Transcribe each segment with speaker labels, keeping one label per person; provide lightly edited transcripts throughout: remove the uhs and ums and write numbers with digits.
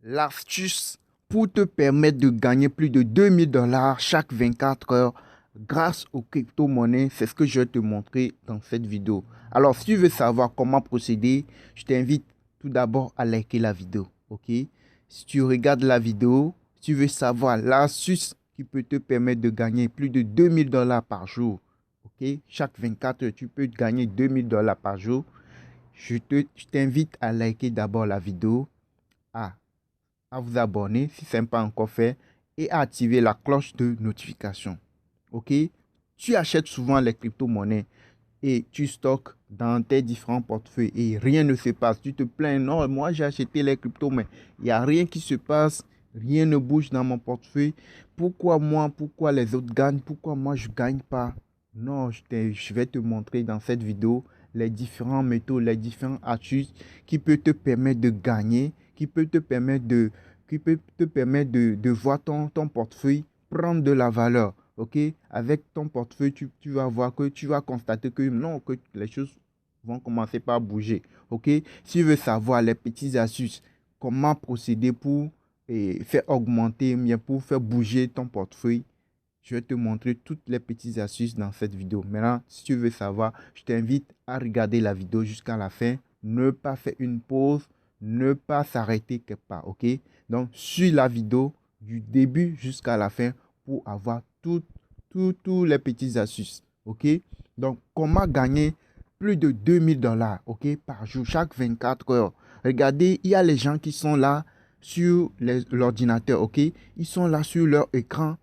Speaker 1: L'astuce pour te permettre de gagner plus de 2000 $ chaque 24 heures grâce aux crypto-monnaies, c'est ce que je vais te montrer dans cette vidéo. Alors, si tu veux savoir comment procéder, je t'invite tout d'abord à liker la vidéo. Ok? Si tu regardes la vidéo, si tu veux savoir l'astuce qui peut te permettre de gagner plus de 2000 $ par jour. Ok? Chaque 24 heures, tu peux gagner 2000 $ par jour. Je t'invite à liker d'abord la vidéo, à vous abonner si ce n'est pas encore fait et à activer la cloche de notification. Ok? Tu achètes souvent les crypto-monnaies et tu stockes dans tes différents portefeuilles et rien ne se passe. Tu te plains, non, moi j'ai acheté les cryptos, mais il n'y a rien qui se passe, rien ne bouge dans mon portefeuille. Pourquoi moi, pourquoi les autres gagnent, pourquoi moi je ne gagne pas? Non, je vais te montrer dans cette vidéo les différentes méthodes, les différentes astuces qui peuvent te permettre de gagner, qui peuvent te permettre de voir ton portefeuille prendre de la valeur. Ok, avec ton portefeuille, tu vas voir que tu vas constater que non, que les choses vont commencer par bouger. Ok, si tu veux savoir les petites astuces, comment procéder pour faire augmenter, bien pour faire bouger ton portefeuille, je vais te montrer toutes les petites astuces dans cette vidéo. Maintenant, si tu veux savoir, je t'invite à regarder la vidéo jusqu'à la fin. Ne pas faire une pause, ne pas s'arrêter quelque part. Ok, donc suis la vidéo du début jusqu'à la fin pour avoir toutes les petites astuces. Ok, donc comment gagner plus de 2000 $ ok, par jour, chaque 24 heures. Regardez, il y a les gens qui sont là sur l'ordinateur. Ok, ils sont là sur leur écran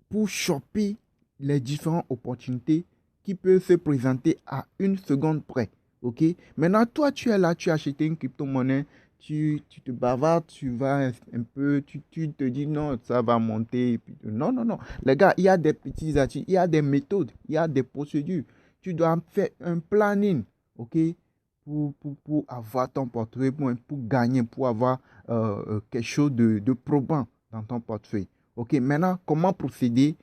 Speaker 1: pour choper les différentes opportunités qui peuvent se présenter à une seconde près. Ok? Maintenant, toi, tu es là, tu as acheté une crypto-monnaie, tu te bavardes, tu vas un peu, tu te dis non, ça va monter. Non, non, non. Les gars, il y a des petits astuces, il y a des méthodes, il y a des procédures. Tu dois faire un planning, ok? Pour avoir ton portefeuille, pour gagner, pour avoir quelque chose de probant dans ton portefeuille. Ok, maintenant, comment procéder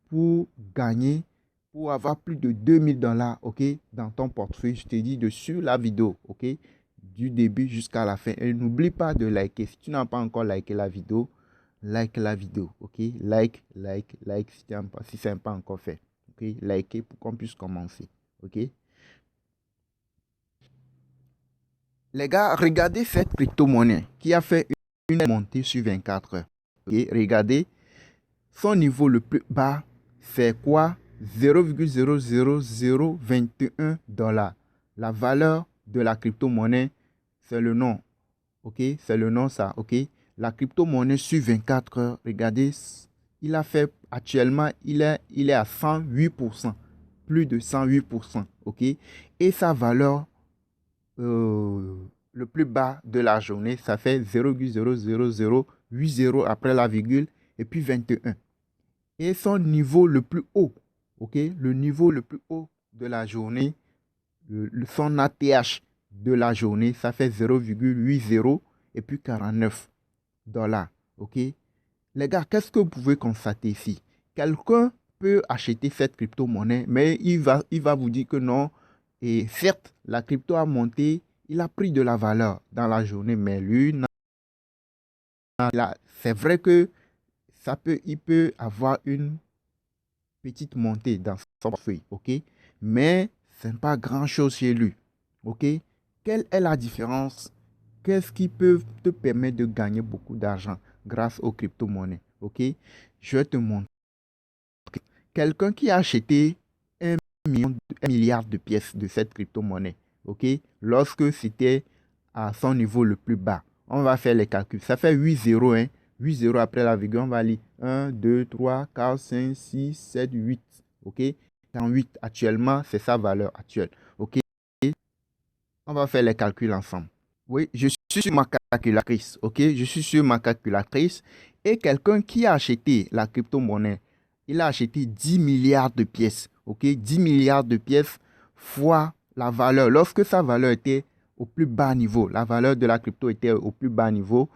Speaker 1: pour gagner, pour avoir plus de 2000 $, ok, dans ton portefeuille? Je te dis de suivre la vidéo, ok, du début jusqu'à la fin. Et n'oublie pas de liker. Si tu n'as pas encore liké la vidéo, like la vidéo, ok? Like si ce n'est pas encore fait. Ok, likez pour qu'on puisse commencer, ok? Les gars, regardez cette crypto-monnaie qui a fait une montée sur 24 heures. Ok, regardez. Son niveau le plus bas, c'est quoi? 0,00021 $. La valeur de la crypto-monnaie, c'est le nom. Ok? C'est le nom, ça. Ok? La crypto-monnaie sur 24 heures, regardez, il a fait actuellement, il est à 108%. Plus de 108%. Ok? Et sa valeur le plus bas de la journée, ça fait 0,00080 après la virgule et puis 21. Et son niveau le plus haut, ok, le niveau le plus haut de la journée, son ATH de la journée, ça fait 0,80 et puis 49 $. Ok, les gars, qu'est-ce que vous pouvez constater ici? Quelqu'un peut acheter cette crypto-monnaie, mais il va vous dire que non. Et certes, la crypto a monté, il a pris de la valeur dans la journée, mais lui, c'est vrai que il peut avoir une petite montée dans son portefeuille, ok? Mais ce n'est pas grand-chose chez lui, ok? Quelle est la différence? Qu'est-ce qui peut te permettre de gagner beaucoup d'argent grâce aux crypto-monnaies, ok? Je vais te montrer. Quelqu'un qui a acheté un milliard de pièces de cette crypto-monnaie, ok? Lorsque c'était à son niveau le plus bas, on va faire les calculs. Ça fait 8 zéros, hein? 8 zéros après la virgule, on va lire 1, 2, 3, 4, 5, 6, 7, 8. OK? 8 actuellement, c'est sa valeur actuelle. OK? On va faire les calculs ensemble. Oui, je suis sur ma calculatrice. OK? Je suis sur ma calculatrice. Et quelqu'un qui a acheté la crypto-monnaie, il a acheté 10 milliards de pièces. OK? 10 milliards de pièces fois la valeur. Lorsque sa valeur était au plus bas niveau, la valeur de la crypto était au plus bas niveau,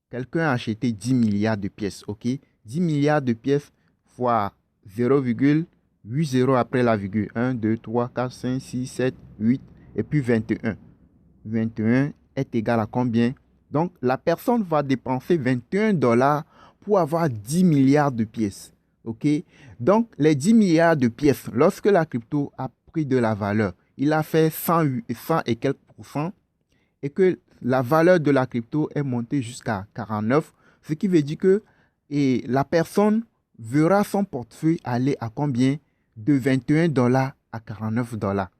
Speaker 1: quelqu'un a acheté 10 milliards de pièces. OK? 10 milliards de pièces fois 0,80 après la virgule. 1, 2, 3, 4, 5, 6, 7, 8 et puis 21. 21 est égal à combien? Donc, la personne va dépenser 21 dollars pour avoir 10 milliards de pièces. OK? Donc, les 10 milliards de pièces, lorsque la crypto a pris de la valeur, il a fait 100 et quelques pourcents, et que la valeur de la crypto est montée jusqu'à 49, ce qui veut dire que la personne verra son portefeuille aller à combien? De 21 dollars à 49 dollars.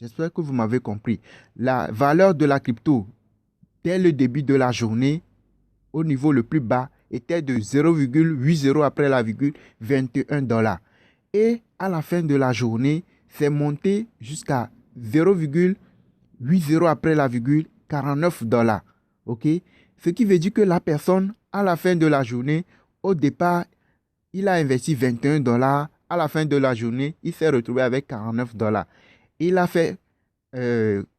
Speaker 1: J'espère que vous m'avez compris. La valeur de la crypto, dès le début de la journée, au niveau le plus bas, était de 0,80 après la virgule 21 dollars. Et à la fin de la journée, c'est monté jusqu'à 0,80 après la virgule 49 dollars. OK? Ce qui veut dire que la personne, à la fin de la journée, au départ, il a investi 21 dollars. À la fin de la journée, il s'est retrouvé avec 49 dollars. Il a fait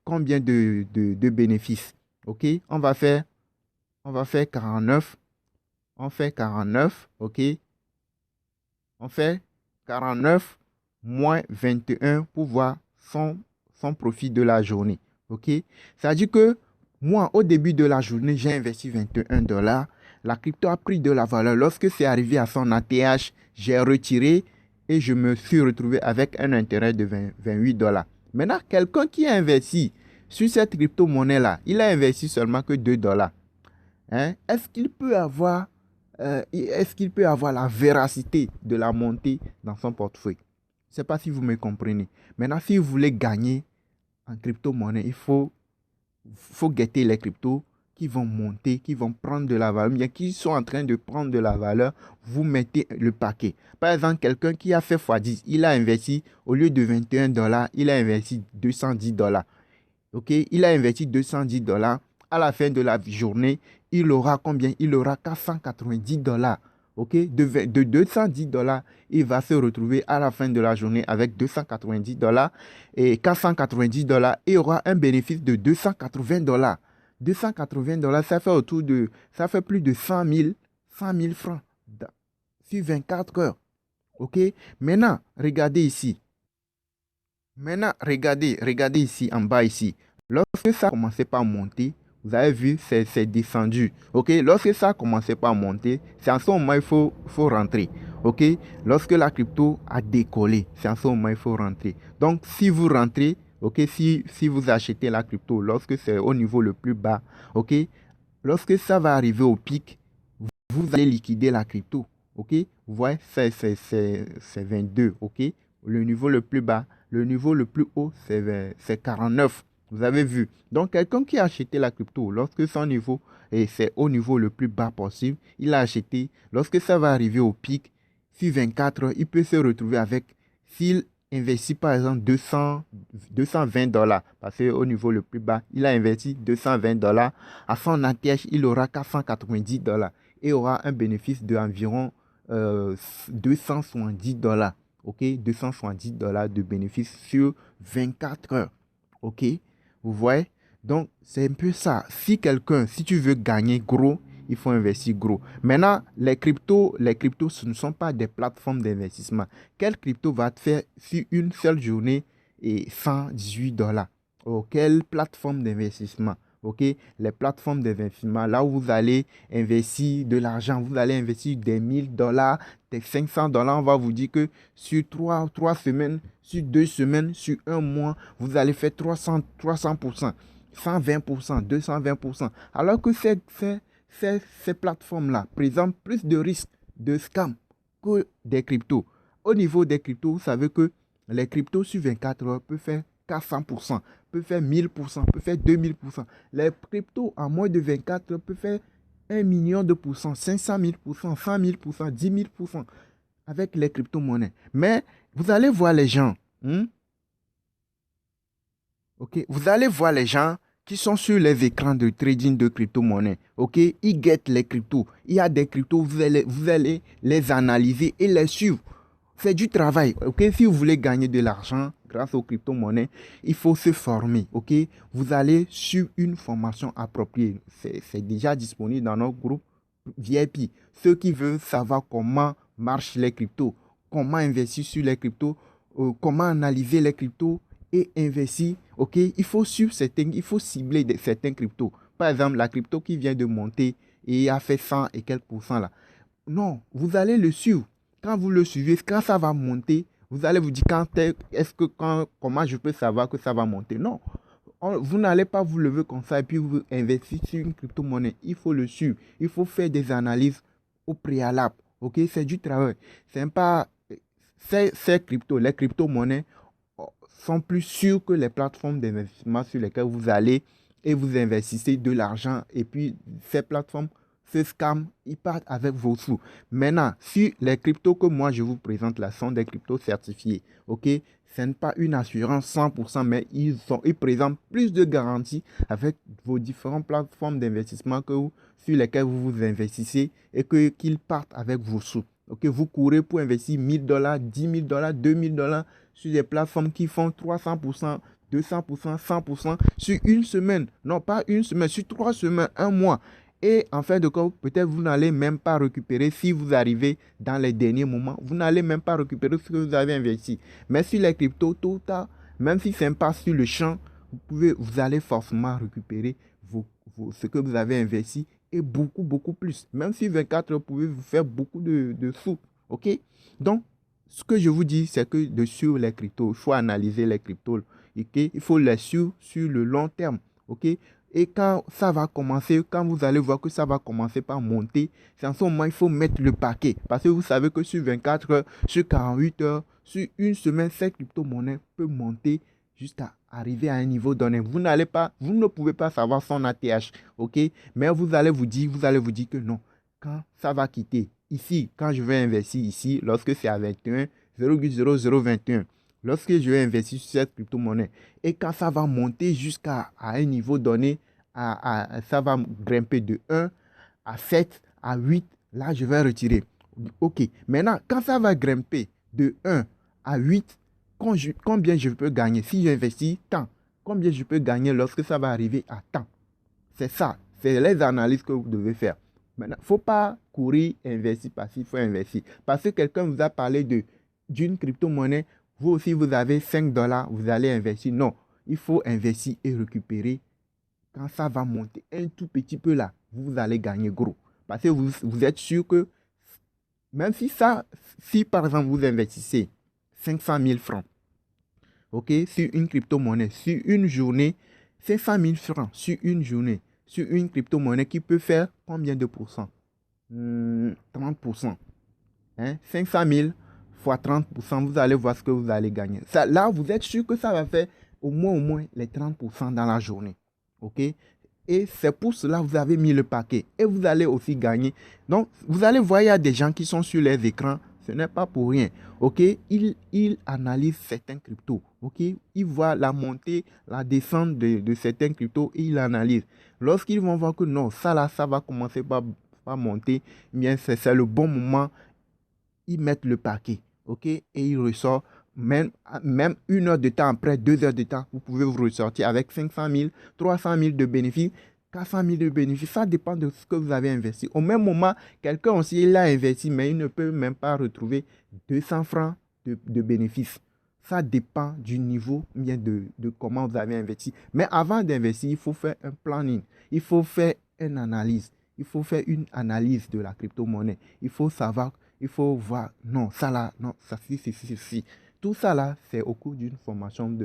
Speaker 1: combien de bénéfices? OK? On va faire 49. On fait 49. OK? On fait 49 moins 21 pour voir son profit de la journée. OK? Ça veut dire que moi, au début de la journée, j'ai investi 21 dollars. La crypto a pris de la valeur. Lorsque c'est arrivé à son ATH, j'ai retiré et je me suis retrouvé avec un intérêt de 28 dollars. Maintenant, quelqu'un qui a investi sur cette crypto-monnaie-là, il a investi seulement que 2 dollars. Hein? Est-ce qu'il peut avoir la véracité de la montée dans son portefeuille? Je ne sais pas si vous me comprenez. Maintenant, si vous voulez gagner en crypto-monnaie, il faut guetter les cryptos qui vont monter, qui vont prendre de la valeur, bien qui sont en train de prendre de la valeur, vous mettez le paquet. Par exemple, quelqu'un qui a fait x10, il a investi, au lieu de 21 dollars, il a investi 210 dollars. OK? Il a investi 210 dollars. À la fin de la journée, il aura combien? Il aura 490 dollars. OK? De 210 dollars, il va se retrouver à la fin de la journée avec 290 dollars et 490 dollars. Il aura un bénéfice de 280 dollars. 280 dollars, ça fait plus de 100 000 francs sur 24 heures. OK? Maintenant, regardez ici. Regardez ici, en bas ici. Lorsque ça a commencé par monter, vous avez vu, c'est descendu. OK? Lorsque ça a commencé par monter, c'est en ce moment il faut rentrer. OK? Lorsque la crypto a décollé, c'est en ce moment il faut rentrer. Donc, si vous rentrez, OK, si vous achetez la crypto lorsque c'est au niveau le plus bas, OK? Lorsque ça va arriver au pic, vous allez liquider la crypto. OK? Vous voyez, c'est 22. OK? Le niveau le plus bas. Le niveau le plus haut, c'est 49. Vous avez vu. Donc, quelqu'un qui a acheté la crypto, lorsque son niveau, et c'est au niveau le plus bas possible, il a acheté. Lorsque ça va arriver au pic, sur 24 heures, il peut se retrouver avec, s'il investit par exemple 220 dollars, parce qu'au niveau le plus bas, il a investi 220 dollars. À son ATH, il aura 490 dollars et aura un bénéfice d'environ 270 dollars. OK, 270 dollars de bénéfice sur 24 heures. OK, vous voyez? Donc, c'est un peu ça. Si tu veux gagner gros, il faut investir gros. Maintenant, les cryptos, ce ne sont pas des plateformes d'investissement. Quelle crypto va te faire sur une seule journée et 118 dollars? Oh, quelle plateforme d'investissement? OK, les plateformes d'investissement, là où vous allez investir de l'argent, vous allez investir des 1000 dollars, des 500 dollars. On va vous dire que sur 3 semaines, sur 2 semaines, sur un mois, vous allez faire 300%, 120%, 220%. Alors que ces plateformes-là présentent plus de risques de scam que des cryptos. Au niveau des cryptos, vous savez que les cryptos sur 24 heures peuvent faire 400%, peut faire 1000%, peut faire 2000%. Les cryptos en moins de 24 heures peuvent faire 1 million de pourcents, 500 000%, 100 000%, 10 000% avec les crypto-monnaies. Mais vous allez voir les gens, ok, vous allez voir les gens qui sont sur les écrans de trading de crypto-monnaies. Ok, ils guettent les cryptos. Il y a des cryptos, vous allez les analyser et les suivre. C'est du travail, ok? Si vous voulez gagner de l'argent grâce aux crypto-monnaies, il faut se former, ok? Vous allez sur une formation appropriée. C'est déjà disponible dans notre groupe VIP. Ceux qui veulent savoir comment marchent les cryptos, comment investir sur les cryptos, comment analyser les cryptos et investir, ok? Il faut cibler certains cryptos. par exemple, la crypto qui vient de monter et a fait 100 et quelques pourcents là. Non, vous allez le suivre. Quand vous le suivez, quand ça va monter, vous allez vous dire comment je peux savoir que ça va monter. Non, vous n'allez pas vous lever comme ça et puis vous investir sur une crypto-monnaie. Il faut le suivre. Il faut faire des analyses au préalable. Ok, c'est du travail. C'est pas les crypto-monnaies sont plus sûres que les plateformes d'investissement sur lesquelles vous allez et vous investissez de l'argent. Et puis, ces plateformes, ce scam, ils partent avec vos sous. Maintenant, si les cryptos que moi je vous présente là sont des cryptos certifiés, ok, ce n'est pas une assurance 100%, mais ils présentent plus de garanties avec vos différentes plateformes d'investissement sur lesquelles vous vous investissez et qu'ils partent avec vos sous. Ok, vous courez pour investir 1000 $, 10 000 $, 2000 $ sur des plateformes qui font 300%, 200%, 100% sur une semaine. Non, pas une semaine, sur 3 semaines, un mois. Et en fin de compte, peut-être vous n'allez même pas récupérer si vous arrivez dans les derniers moments. Vous n'allez même pas récupérer ce que vous avez investi. Mais sur les cryptos, tôt ou tard, même si ce n'est pas sur le champ, vous allez forcément récupérer ce que vous avez investi et beaucoup, beaucoup plus. Même si 24 heures, vous pouvez vous faire beaucoup de sous. OK? Donc, ce que je vous dis, c'est que de suivre les cryptos, il faut analyser les cryptos. OK? Il faut les suivre sur le long terme. OK? Et quand ça va commencer, quand vous allez voir que ça va commencer par monter, c'est en ce moment il faut mettre le paquet. Parce que vous savez que sur 24 heures, sur 48 heures, sur une semaine, cette crypto-monnaie peut monter jusqu'à arriver à un niveau donné. Vous ne pouvez pas savoir son ATH, ok? Mais vous allez vous dire que non. Quand ça va quitter, ici, quand je vais investir ici, lorsque c'est à 21, 0,0021, lorsque je vais investir sur cette crypto-monnaie, et quand ça va monter jusqu'à un niveau donné, ça va grimper de 1 à 7, à 8, là, je vais retirer. Ok, maintenant, quand ça va grimper de 1 à 8, combien je peux gagner? Si j'investis tant, combien je peux gagner lorsque ça va arriver à tant? C'est ça, c'est les analyses que vous devez faire. Maintenant, il ne faut pas courir, investir parce qu'il faut investir. Parce que quelqu'un vous a parlé d'une crypto-monnaie, vous aussi vous avez 5 $, vous allez investir. Non, il faut investir et récupérer. Quand ça va monter un tout petit peu là, vous allez gagner gros. Parce que vous êtes sûr que même si par exemple vous investissez 500 000 francs, ok, sur une crypto-monnaie, sur une journée, 500 000 francs sur une journée, sur une crypto-monnaie qui peut faire combien de pourcents? 30%. Hein? 500 000 fois 30%, vous allez voir ce que vous allez gagner. Ça, là, vous êtes sûr que ça va faire au moins les 30% dans la journée. Ok? Et c'est pour cela que vous avez mis le paquet. Et vous allez aussi gagner. Donc, vous allez voir, il y a des gens qui sont sur les écrans. Ce n'est pas pour rien. Ok? Ils analysent certains cryptos. Ok? Ils voient la montée, la descente de certains cryptos et ils analysent. Lorsqu'ils vont voir que non, ça là, ça va commencer par monter, bien c'est le bon moment, ils mettent le paquet. Ok? Et il ressort. Même 1 heure de temps après, 2 heures de temps, vous pouvez vous ressortir avec 500 000, 300 000 de bénéfices, 400 000 de bénéfices. Ça dépend de ce que vous avez investi. Au même moment, quelqu'un aussi, il a investi, mais il ne peut même pas retrouver 200 francs de bénéfices. Ça dépend du niveau, bien de comment vous avez investi. Mais avant d'investir, il faut faire un planning. Il faut faire une analyse. Il faut faire une analyse de la crypto-monnaie. Il faut savoir, il faut voir, non, ça là, non, ça, si. Tout ça là, c'est au cours d'une formation,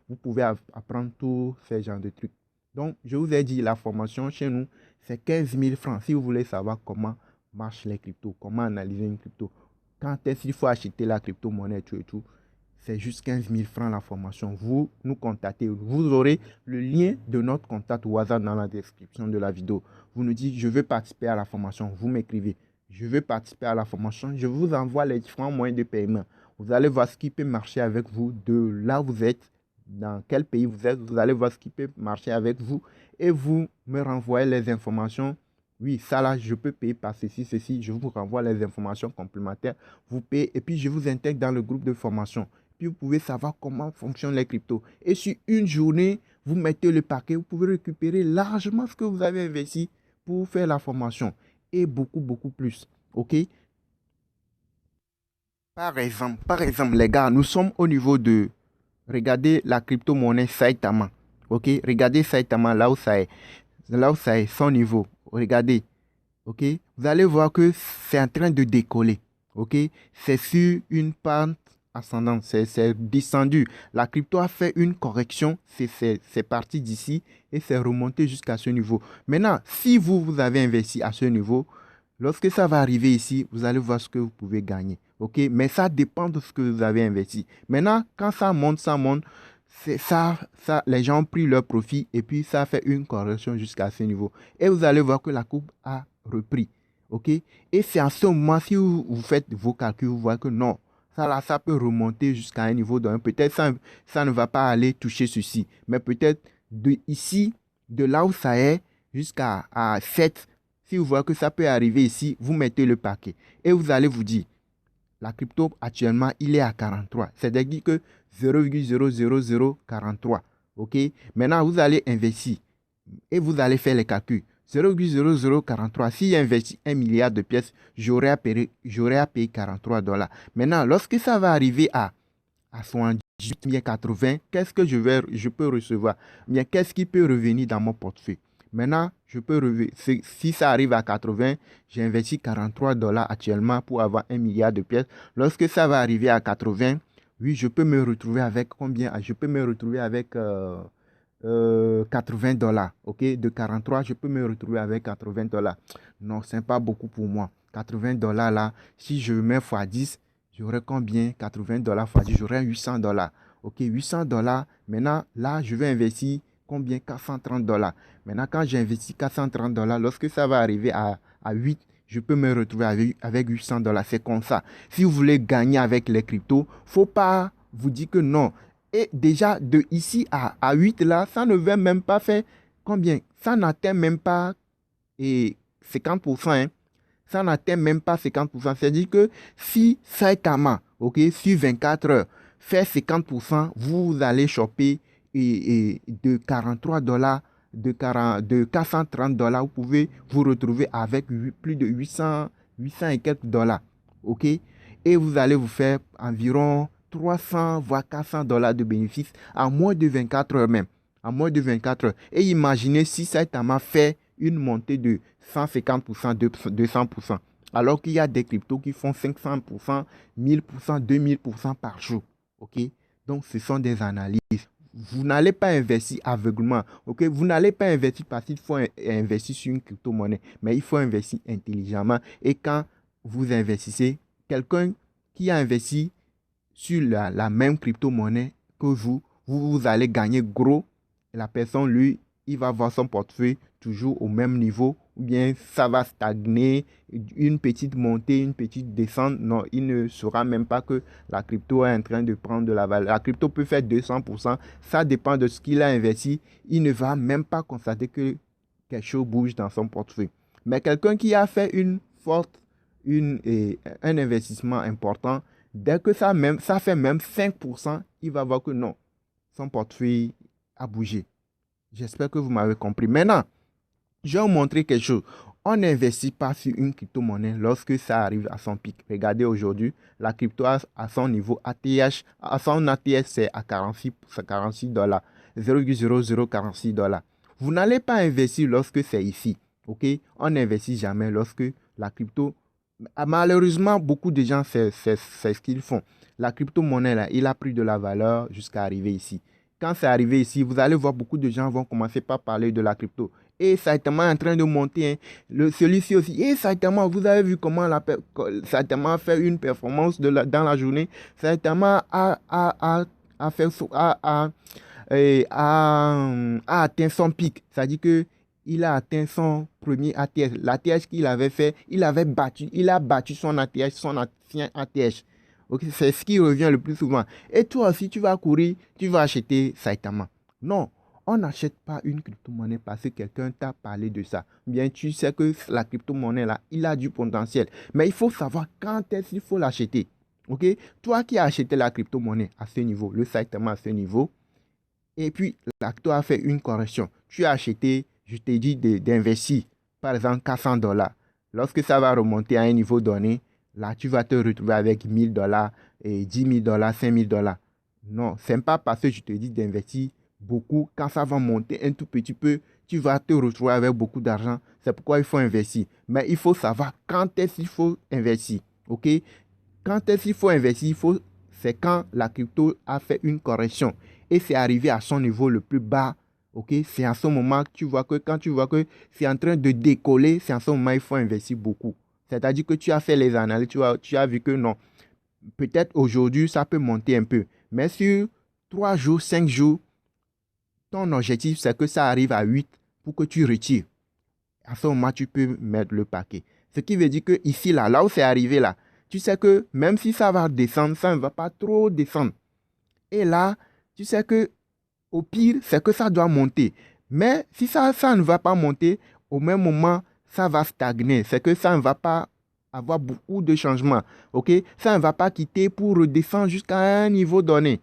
Speaker 1: vous pouvez apprendre tous ces genres de trucs. Donc, je vous ai dit, la formation chez nous, c'est 15 000 francs. Si vous voulez savoir comment marchent les cryptos, comment analyser une crypto, quand est-ce qu'il faut acheter la crypto-monnaie, tout, c'est juste 15 000 francs la formation. Vous nous contactez, vous aurez le lien de notre contact WhatsApp dans la description de la vidéo. Vous nous dites, je veux participer à la formation, vous m'écrivez. Je veux participer à la formation, je vous envoie les différents moyens de paiement. Vous allez voir ce qui peut marcher avec vous de là où vous êtes, dans quel pays vous êtes. Vous allez voir ce qui peut marcher avec vous et vous me renvoyez les informations. Oui, ça là, je peux payer par ceci. Je vous renvoie les informations complémentaires. Vous payez et puis je vous intègre dans le groupe de formation. Puis vous pouvez savoir comment fonctionnent les cryptos. Et sur une journée, vous mettez le paquet, vous pouvez récupérer largement ce que vous avez investi pour faire la formation. Et beaucoup, beaucoup plus. OK? Par exemple, les gars, nous sommes au niveau de... Regardez la crypto-monnaie Saitama. OK? Regardez Saitama là où ça est. là où ça est, son niveau. Regardez, ok? Vous allez voir que c'est en train de décoller, ok? C'est sur une pente ascendante, c'est descendu. La crypto a fait une correction, c'est parti d'ici et c'est remonté jusqu'à ce niveau. Maintenant, si vous avez investi à ce niveau, lorsque ça va arriver ici, vous allez voir ce que vous pouvez gagner, ok? Mais ça dépend de ce que vous avez investi. Maintenant, quand ça monte, c'est ça, les gens ont pris leur profit et puis ça fait une correction jusqu'à ce niveau. Et vous allez voir que la courbe a repris. OK? Et c'est à ce moment, si vous faites vos calculs, vous voyez que non, ça là, ça peut remonter jusqu'à un niveau d'un. Peut-être ça ne va pas aller toucher ceci. Mais peut-être de ici, de là où ça est, jusqu'à 7, si vous voyez que ça peut arriver ici, vous mettez le paquet. Et vous allez vous dire, la crypto, actuellement, il est à 43. C'est-à-dire que 0,00043. OK? Maintenant, vous allez investir et vous allez faire les calculs. 0,0043. Si j'investis 1 milliard de pièces, j'aurai à payer $43. Maintenant, lorsque ça va arriver à 78 bien 80, qu'est-ce que je peux recevoir? Bien, qu'est-ce qui peut revenir dans mon portefeuille? Maintenant, je peux revenir. Si ça arrive à 80, j'ai investi $43 actuellement pour avoir 1 milliard de pièces. Lorsque ça va arriver à 80, oui, je peux me retrouver avec combien? Je peux me retrouver avec $80. OK? De 43, je peux me retrouver avec $80. Non, ce n'est pas beaucoup pour moi. $80 là, si je mets x10, j'aurai combien? $80 x 10, j'aurai $800. OK, $800. Maintenant, là, je vais investir combien? $430. Maintenant, quand j'investis $430, lorsque ça va arriver à 8, je peux me retrouver avec $800. C'est comme ça. Si vous voulez gagner avec les cryptos, il ne faut pas vous dire que non. Et déjà, de ici à 8, là, ça ne veut même pas faire combien? Ça n'atteint même pas 50%. Hein. Ça n'atteint même pas 50%. C'est-à-dire que si Saitama, ok, sur 24 heures, fait 50%, vous allez choper de $43, de $430, vous pouvez vous retrouver avec plus de 800 et quelques dollars. Ok? Et vous allez vous faire environ 300 voire $400 de bénéfices en moins de 24 heures même. En moins de 24 heures. Et imaginez si Saitama fait une montée de 150%, 200%. Alors qu'il y a des cryptos qui font 500%, 1000%, 2000% par jour. OK? Donc, ce sont des analyses. Vous n'allez pas investir aveuglement. OK? Vous n'allez pas investir parce qu'il faut investir sur une crypto-monnaie. Mais il faut investir intelligemment. Et quand vous investissez, quelqu'un qui a investi sur la même crypto-monnaie que vous allez gagner gros. La personne, lui, il va voir son portefeuille toujours au même niveau, ou bien ça va stagner, une petite montée, une petite descente. Non, il ne saura même pas que la crypto est en train de prendre de la valeur. La crypto peut faire 200%, ça dépend de ce qu'il a investi. Il ne va même pas constater que quelque chose bouge dans son portefeuille. Mais quelqu'un qui a fait un investissement important, dès que ça fait même 5%, il va voir que non, son portefeuille a bougé. J'espère que vous m'avez compris. Maintenant, je vais vous montrer quelque chose. On n'investit pas sur une crypto-monnaie lorsque ça arrive à son pic. Regardez aujourd'hui, la crypto à son niveau ATH, à son ATH, c'est à 46 $, 0,0046 $. Vous n'allez pas investir lorsque c'est ici. OK? On n'investit jamais lorsque la crypto. Malheureusement, beaucoup de gens, c'est ce qu'ils font. La crypto-monnaie, là, il a pris de la valeur jusqu'à arriver ici. Quand c'est arrivé ici, vous allez voir beaucoup de gens vont commencer par parler de la crypto. Et Saitama est en train de monter. Hein. Celui-ci aussi. Et Saitama, vous avez vu comment Saitama a fait une performance dans la journée. Saitama a atteint son pic. C'est-à-dire que il a atteint son premier ATH. L'ATH qu'il avait fait, il a battu son ATH, son ancien ATH. Okay? C'est ce qui revient le plus souvent. Et toi aussi, tu vas courir, tu vas acheter Saitama. Non, on n'achète pas une crypto-monnaie parce que quelqu'un t'a parlé de ça. Bien, tu sais que la crypto-monnaie, là, il a du potentiel. Mais il faut savoir quand est-ce qu'il faut l'acheter. Ok? Toi qui as acheté la crypto-monnaie à ce niveau, le Saitama à ce niveau, et puis là, tu as fait une correction. Tu as acheté, je t'ai dit d'investir, par exemple, $400. Lorsque ça va remonter à un niveau donné, là, tu vas te retrouver avec $1000, et $10,000, $5,000. Non, ce n'est pas parce que je te dis d'investir beaucoup. Quand ça va monter un tout petit peu, tu vas te retrouver avec beaucoup d'argent. C'est pourquoi il faut investir. Mais il faut savoir quand est-ce qu'il faut investir. OK? Quand est-ce qu'il faut investir? C'est quand la crypto a fait une correction et c'est arrivé à son niveau le plus bas. OK? C'est à ce moment que quand tu vois que c'est en train de décoller, c'est à ce moment qu'il faut investir beaucoup. C'est-à-dire que tu as fait les analyses, tu as vu que non. Peut-être aujourd'hui, ça peut monter un peu. Mais sur 3 jours, 5 jours, ton objectif, c'est que ça arrive à 8 pour que tu retires. À ce moment, tu peux mettre le paquet. Ce qui veut dire que ici, là où c'est arrivé, là, tu sais que même si ça va descendre, ça ne va pas trop descendre. Et là, tu sais que au pire, c'est que ça doit monter. Mais si ça ne va pas monter, au même moment, ça va stagner. C'est que ça ne va pas avoir beaucoup de changements. OK? Ça ne va pas quitter pour redescendre jusqu'à un niveau donné.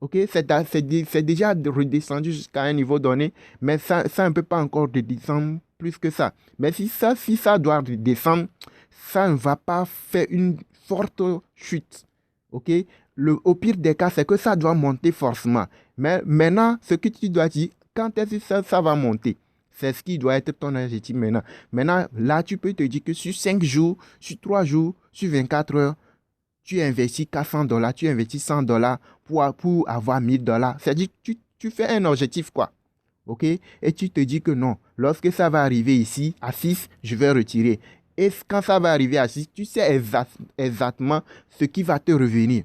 Speaker 1: OK? C'est déjà redescendu jusqu'à un niveau donné, mais ça ne peut pas encore redescendre plus que ça. Mais si ça doit redescendre, ça ne va pas faire une forte chute. OK? Au pire des cas, c'est que ça doit monter forcément. Mais maintenant, ce que tu dois dire, quand est-ce que ça va monter? C'est ce qui doit être ton objectif maintenant. Maintenant, là, tu peux te dire que sur 5 jours, sur 3 jours, sur 24 heures, tu investis $400, tu investis $100 pour avoir $1000. C'est-à-dire que tu fais un objectif, quoi. OK? Et tu te dis que non, lorsque ça va arriver ici, à 6, je vais retirer. Et quand ça va arriver à 6, tu sais exactement ce qui va te revenir.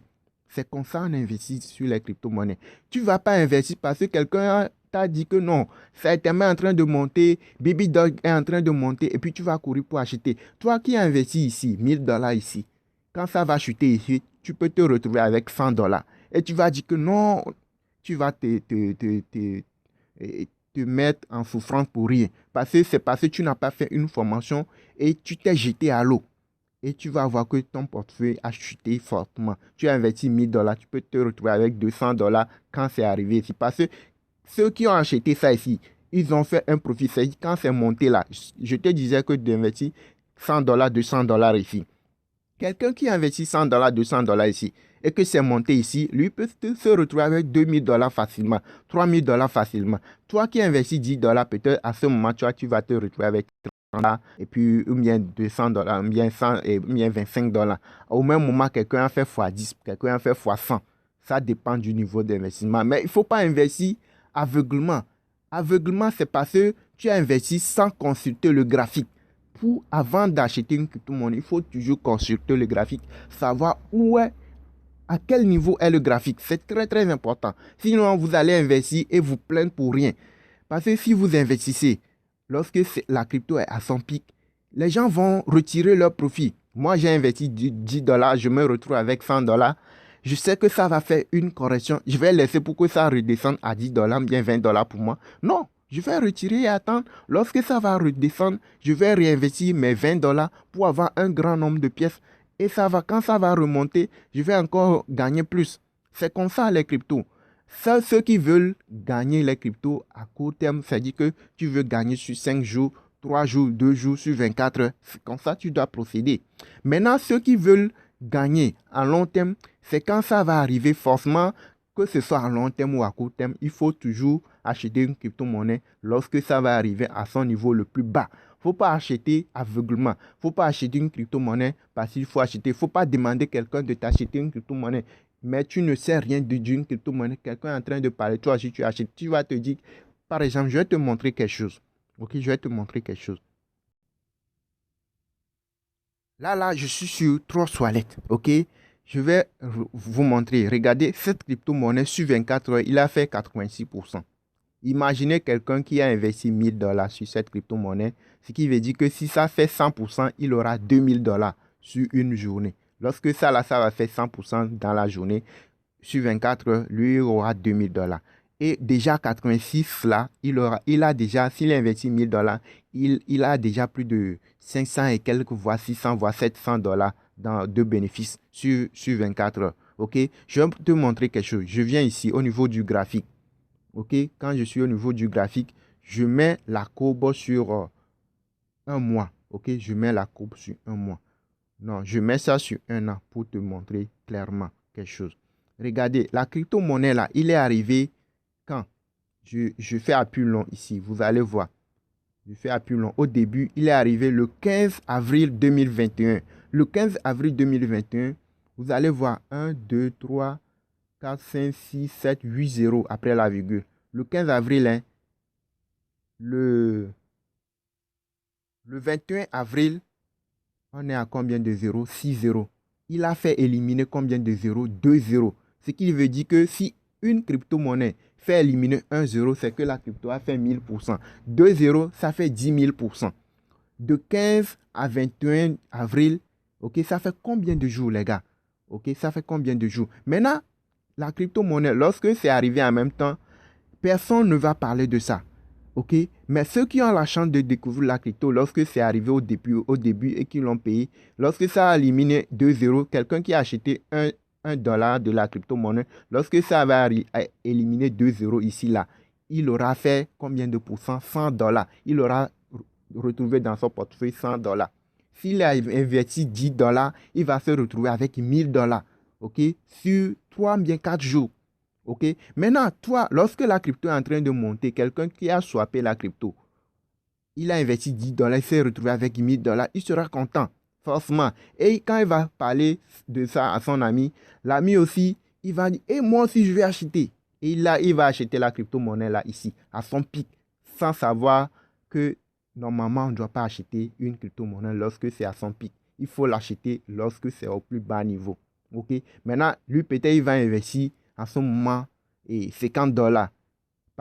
Speaker 1: C'est comme ça qu'on investit sur les crypto-monnaies. Tu ne vas pas investir parce que quelqu'un t'a dit que non, ça est en train de monter, Baby Dog est en train de monter, et puis tu vas courir pour acheter. Toi qui investis ici, $1000 ici, quand ça va chuter ici, tu peux te retrouver avec $100. Et tu vas dire que non, tu vas te mettre en souffrance pour rien. C'est parce que tu n'as pas fait une formation et tu t'es jeté à l'eau. Et tu vas voir que ton portefeuille a chuté fortement. Tu as investi $1000, tu peux te retrouver avec $200 quand c'est arrivé ici. Parce que ceux qui ont acheté ça ici, ils ont fait un profit. C'est quand c'est monté là, je te disais que d'investir $100, $200 ici. Quelqu'un qui investit $100, $200 ici et que c'est monté ici, lui peut se retrouver avec $2000 facilement, $3000 facilement. Toi qui investis $10, peut-être à ce moment, tu vas te retrouver avec $30 et puis ou bien $200, ou bien 100 et ou bien $25. Au même moment, quelqu'un a fait x10, quelqu'un a fait x100. Ça dépend du niveau d'investissement. Mais il ne faut pas investir aveuglement. Aveuglement, c'est parce que tu as investi sans consulter le graphique. Avant d'acheter une crypto-monnaie, il faut toujours consulter le graphique, savoir à quel niveau est le graphique. C'est très, très important. Sinon, vous allez investir et vous plaindre pour rien. Parce que si vous investissez, lorsque la crypto est à son pic, les gens vont retirer leur profit. Moi, j'ai investi $10, je me retrouve avec $100. Je sais que ça va faire une correction. Je vais laisser pour que ça redescende à $10, bien $20 pour moi. Non, je vais retirer et attendre. Lorsque ça va redescendre, je vais réinvestir mes $20 pour avoir un grand nombre de pièces. Et quand ça va remonter, je vais encore gagner plus. C'est comme ça les cryptos. Ceux qui veulent gagner les cryptos à court terme, c'est-à-dire que tu veux gagner sur 5 jours, 3 jours, 2 jours, sur 24 heures. C'est comme ça que tu dois procéder. Maintenant, ceux qui veulent gagner à long terme, c'est quand ça va arriver forcément, que ce soit à long terme ou à court terme, il faut toujours acheter une crypto-monnaie lorsque ça va arriver à son niveau le plus bas. Il ne faut pas acheter aveuglement. Il ne faut pas acheter une crypto-monnaie parce qu'il faut acheter. Il ne faut pas demander à quelqu'un de t'acheter une crypto-monnaie. Mais tu ne sais rien d'une crypto-monnaie. Quelqu'un est en train de parler. Toi, si tu achètes, tu vas te dire, par exemple, je vais te montrer quelque chose. OK, je vais te montrer quelque chose. Là, je suis sur Trust Wallet. OK, je vais vous montrer. Regardez, cette crypto-monnaie sur 24 heures, il a fait 86%. Imaginez quelqu'un qui a investi $1000 sur cette crypto-monnaie, ce qui veut dire que si ça fait 100%, il aura $2000 sur une journée. Lorsque ça va faire 100% dans la journée, sur 24 heures, lui il aura $2000. Et déjà 86 là, il a déjà, s'il investit $1000, il a déjà plus de 500 et quelques, voire 600, voire $700 de bénéfices sur 24 heures. OK? Je vais te montrer quelque chose. Je viens ici au niveau du graphique. OK? Quand je suis au niveau du graphique, je mets la courbe sur un mois. OK? Je mets la courbe sur un mois. Non, je mets ça sur un an pour te montrer clairement quelque chose. Regardez, la crypto-monnaie là, il est arrivé quand? Je fais appui long ici, vous allez voir. Je fais à plus long. Au début, il est arrivé le 15 avril 2021. Le 15 avril 2021, vous allez voir 1, 2, 3, 4, 5, 6, 7, 8 zéros après la virgule. Le 15 avril, hein, le 21 avril, on est à combien de zéros? 6 zéros. Il a fait éliminer combien de zéros? 2 zéros. Ce qui veut dire que si une crypto-monnaie fait éliminer 1 zéro, c'est que la crypto a fait 1000%. 2 zéros, ça fait 10 000%. De 15 à 21 avril, ok, ça fait combien de jours, les gars? Ok, ça fait combien de jours? Maintenant, la crypto-monnaie, lorsque c'est arrivé en même temps, personne ne va parler de ça. Ok? Mais ceux qui ont la chance de découvrir la crypto lorsque c'est arrivé au début et qui l'ont payé, lorsque ça a éliminé 2 zéros, quelqu'un qui a acheté 1 dollar de la crypto-monnaie, lorsque ça va éliminer 2 zéros ici, là, il aura fait combien de pourcents? 100 dollars. Il aura retrouvé dans son portefeuille 100 dollars. S'il a investi 10 dollars, il va se retrouver avec 1000 dollars. Ok? Sur 3 bien 4 jours. Ok? Maintenant, toi, lorsque la crypto est en train de monter, quelqu'un qui a swappé la crypto, il a investi 10 dollars, il s'est retrouvé avec 1000 dollars, il sera content, forcément. Et quand il va parler de ça à son ami, l'ami aussi, il va dire, et moi aussi, je vais acheter. Et là, il va acheter la crypto-monnaie là, ici, à son pic, sans savoir que normalement, on ne doit pas acheter une crypto-monnaie lorsque c'est à son pic. Il faut l'acheter lorsque c'est au plus bas niveau. Ok? Maintenant, lui, peut-être, il va investir à ce moment et 50 dollars.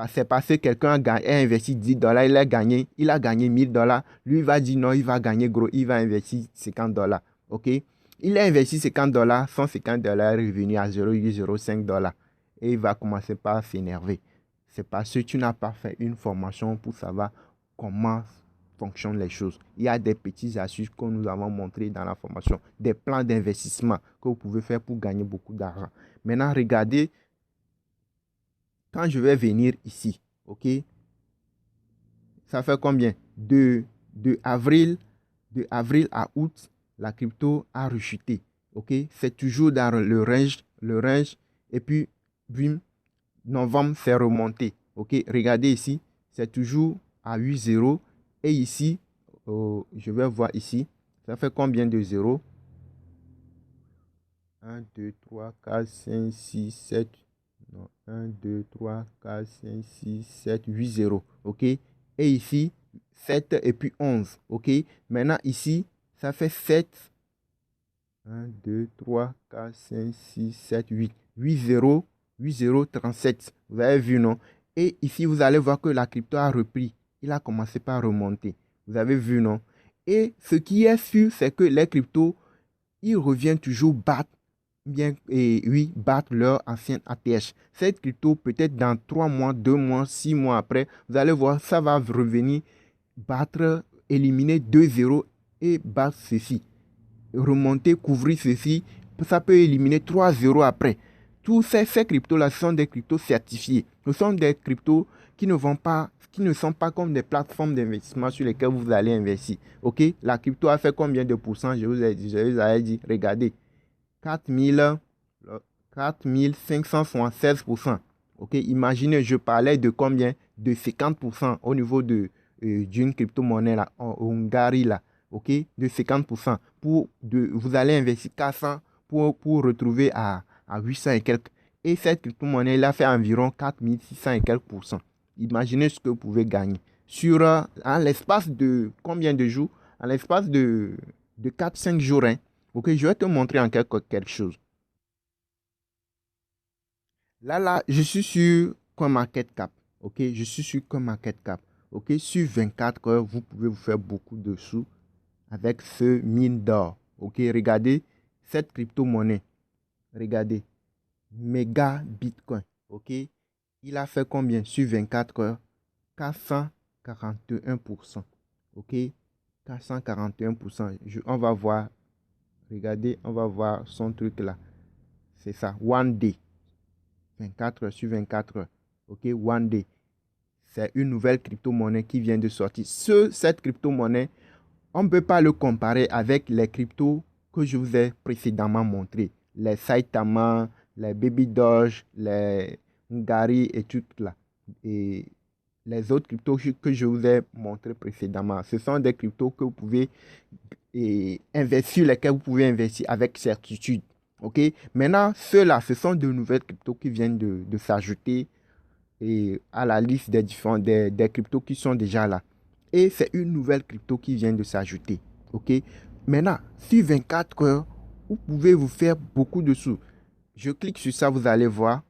Speaker 1: C'est parce que quelqu'un a investi 10 dollars, il a gagné 1000 dollars. Lui, il va dire non, il va gagner gros, il va investir 50 dollars. OK? Il a investi 50 dollars, 150 dollars est revenu à 0,05 dollars. Et il va commencer par s'énerver. C'est parce que tu n'as pas fait une formation pour savoir comment fonctionnent les choses. Il y a des petits astuces que nous avons montrés dans la formation, des plans d'investissement que vous pouvez faire pour gagner beaucoup d'argent. Maintenant, regardez, quand je vais venir ici, ok, ça fait combien? De avril à août, la crypto a rechuté. Ok, c'est toujours dans le range, et puis, bim, novembre, c'est remonté. Ok, regardez ici, c'est toujours à 8 zéros. Et ici, je vais voir ici, ça fait combien de zéros? 1, 2, 3, 4, 5, 6, 7. Non, 1, 2, 3, 4, 5, 6, 7, 8 0. OK? Et ici, 7 et puis 11. OK? Maintenant, ici, ça fait 7. 1, 2, 3, 4, 5, 6, 7, 8. 8 0, 8 0, 37. Vous avez vu, non? Et ici, vous allez voir que la crypto a repris. Il a commencé par remonter. Vous avez vu, non? Et ce qui est sûr, c'est que les cryptos, ils reviennent toujours battre bien, et oui, battre leur ancienne ATH. Cette crypto, peut-être dans 3 mois, 2 mois, 6 mois après, vous allez voir, ça va revenir battre, éliminer 2 zéros et battre ceci. Remonter, couvrir ceci, ça peut éliminer 3 zéros après. Tous ces cryptos-là sont des cryptos certifiés. Ce sont des cryptos qui ne sont pas comme des plateformes d'investissement sur lesquelles vous allez investir. Ok? La crypto a fait combien de pourcents? Je vous ai dit, regardez. 4576%. Ok, imaginez, je parlais de combien? De 50% au niveau d'une crypto-monnaie là, en Hongrie là. Ok, de 50%. Vous allez investir 400 pour retrouver à 800 et quelques. Et cette crypto-monnaie, il a fait environ 4600 et quelques pourcents. Imaginez ce que vous pouvez gagner. En l'espace de combien de jours? En l'espace de 4-5 jours. Hein. Ok, je vais te montrer en quelque chose. Là, je suis sur CoinMarketCap. Ok, je suis sur CoinMarketCap. Ok, sur 24 heures, vous pouvez vous faire beaucoup de sous avec ce mine d'or. Ok, regardez cette crypto-monnaie. Regardez, méga Bitcoin. Ok, il a fait combien sur 24 heures? 441%. Ok, 441%. On va voir. Regardez, on va voir son truc là. C'est ça, One Day. 24 heures sur 24 heures. OK, One Day. C'est une nouvelle crypto-monnaie qui vient de sortir. Cette crypto-monnaie, on ne peut pas le comparer avec les cryptos que je vous ai précédemment montrés. Les Saitama, les Baby Doge, les Ngari et tout là. Et les autres cryptos que je vous ai montré précédemment. Ce sont des cryptos que vous pouvez investir, sur lesquels vous pouvez investir avec certitude. OK? Maintenant, ceux-là, ce sont de nouvelles cryptos qui viennent de s'ajouter à la liste des cryptos qui sont déjà là. Et c'est une nouvelle crypto qui vient de s'ajouter. OK? Maintenant, sur 24 heures, vous pouvez vous faire beaucoup de sous. Je clique sur ça, vous allez voir.